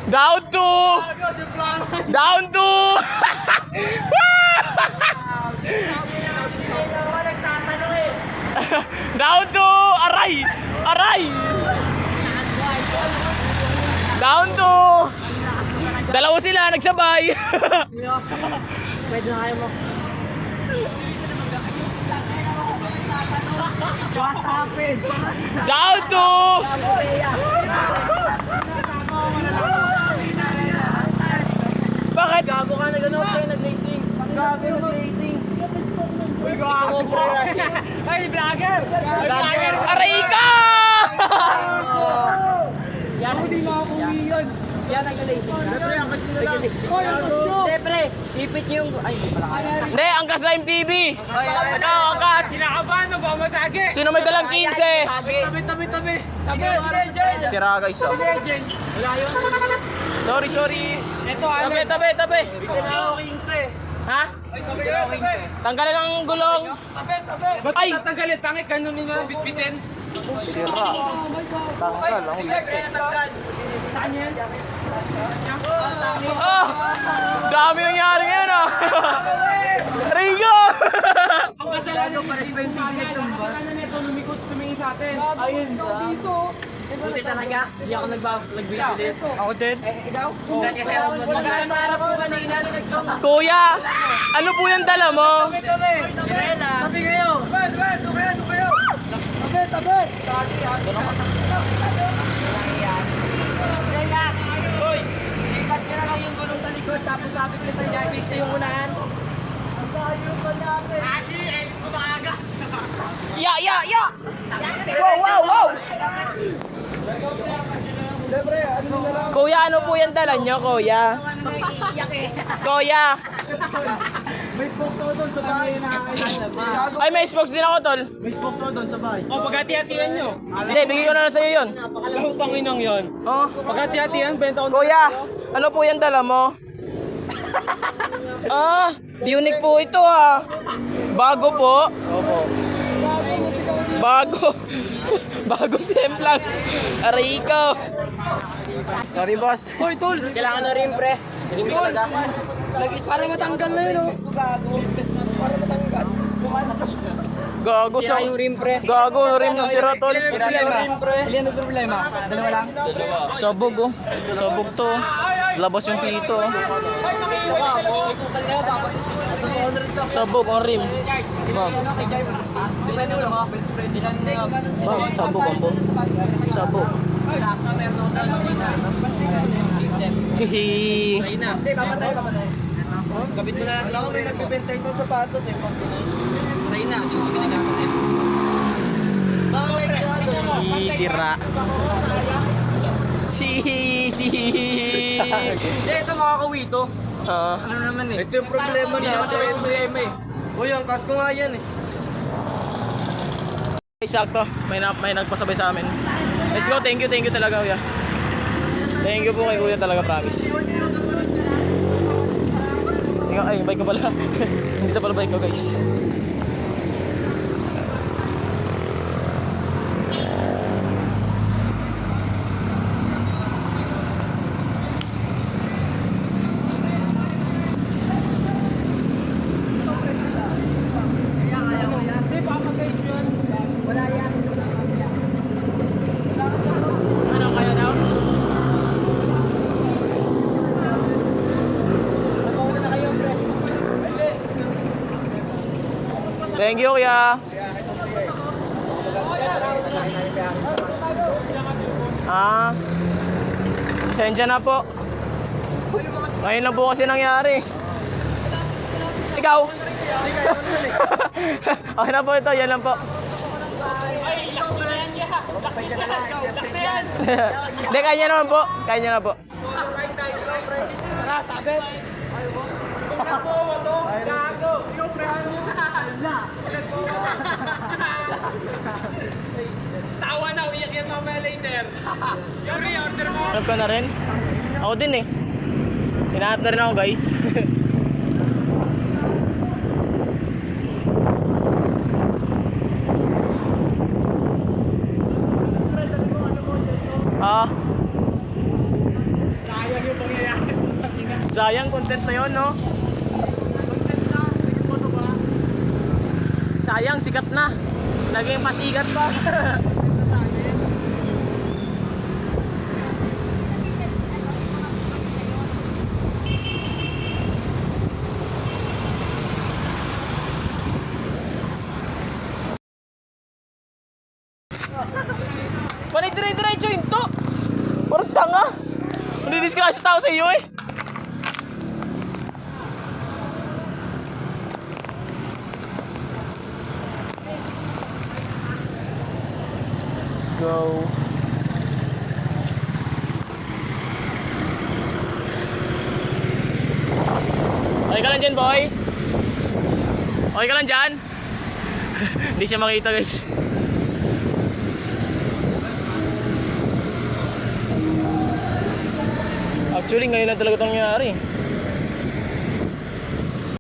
Down to! Down to! Down to! Aray! Aray! Down to! Dalawa sila, nagsabay! Pwede na kayo mo. What happened? Down to! Bakit? Gago ka na gano'n, pre, nag-lacing. Gago, nag-lacing. Uy, gago, pre. Ay, vlogger! Vlogger! Aray ka! Yan, hindi na ako umiyon. Yan, nag-lacing. Pre, ang kasi nila. Hindi, pre, ipit niyo yung... Ay, hindi pala kaya. Hindi, angkas na MTV! Ikaw, angkas! Sinakabahan, nagmamasage. Sino may dalang 15? Tabi. Sira guys, oh. Wala yun. Sorry. Ito, ano? Tabi. Bitin na ako, Kings, eh. Ha? Bitin na ako, Kings, eh. Tanggalin ang gulong. Ba't Ay! tatanggalin? Tangik, ganun nila bitbitin. Sira. Tanggal ang Saan yan? Oh! Dami nangyari ngayon, oh. Rigo! Ang kasalanan para sa yung TV nagtumba. Ang kasalanan nito, lumikot, tumingin sa atin. Ayun dito. Buti talaga, hindi ako nagbibilis. Ako din? Ikaw? Sundan kasi ako. Wala sa harap ko kanina nung nagtumba. Kuya, ano po yung dala mo? Tabi! Tabi kayo! Tabi kayo! Tabi! Hoy! Lipat ka na lang yung gulong sa likod tapos lapit ka sa driving sa yung unahan. Ang tayo pa natin! Aki! Edit mo na aga! Ya! Wow! Siyempre, ano na lang? Kuya, ano po yung dala nyo, kuya? Kuya! May spokes ako doon sa bahay na Ay, may Xbox din ako, tol. May spokes ako doon sa bahay. O, pagkati-hatihan nyo. Hindi, bigay ko na lang sa'yo yun. Alam Panginong yon. Oh. Pagkati-hatihan, benta ko. Kuya, ano po yung dala mo? Unique po ito, ha. Bago po. Opo. Bago semplang. Aray ko. Sorry, boss. Hoy, tools! Kailangan na rin, pre. Hindi talaga. Para matanggal na yun, oh. Para matanggal. Gago sa... Sira yung rim, pre. Gago, rim ng sira, tol. Ilan ang problema? Dalawa lang? Sabog, oh. Sabog to. Labas yung pito, oh. Sabog ang rim. Bag. Sabog ang bo. Sabog. Hihi. Kapit mo na lang. Ako rin nagbibenta isang sapatos, eh. Sa'yo na, hindi ko ginagamit, eh. Sira. Hindi, ito mga kawito. Ano naman eh? Ito yung problema na. Ito yung problema eh. Uy, ang kasko nga yan eh. Sakto, may nagpasabay sa amin. Let's go, thank you talaga, kuya. Thank you po kay kuya talaga, promise. Ay, bike ko pala. Hindi na pala bike ko, guys. Thank you, kuya. Sensya na po. Ngayon lang po kasi nangyari. Ikaw? Okay na po ito, yan lang po. Hindi, kanya naman po. Kanya na po. Tawa na, uyak yan mamaya later. Yuri, order mo. Hanap ka na rin? Ako din eh. Hinahanap na rin ako, guys. Sayang content na yon, no? Content na. Tingin mo to ba? Sayang, sikat na. Naging pasikat pa. Panay dire-diretso yun to. Parang tanga. Nandidisgrasya tao sa iyo eh. Let's go. Okay ka lang dyan, boy? Okay ka lang dyan? Hindi siya makita, guys. Actually, ngayon na talaga itong nangyari.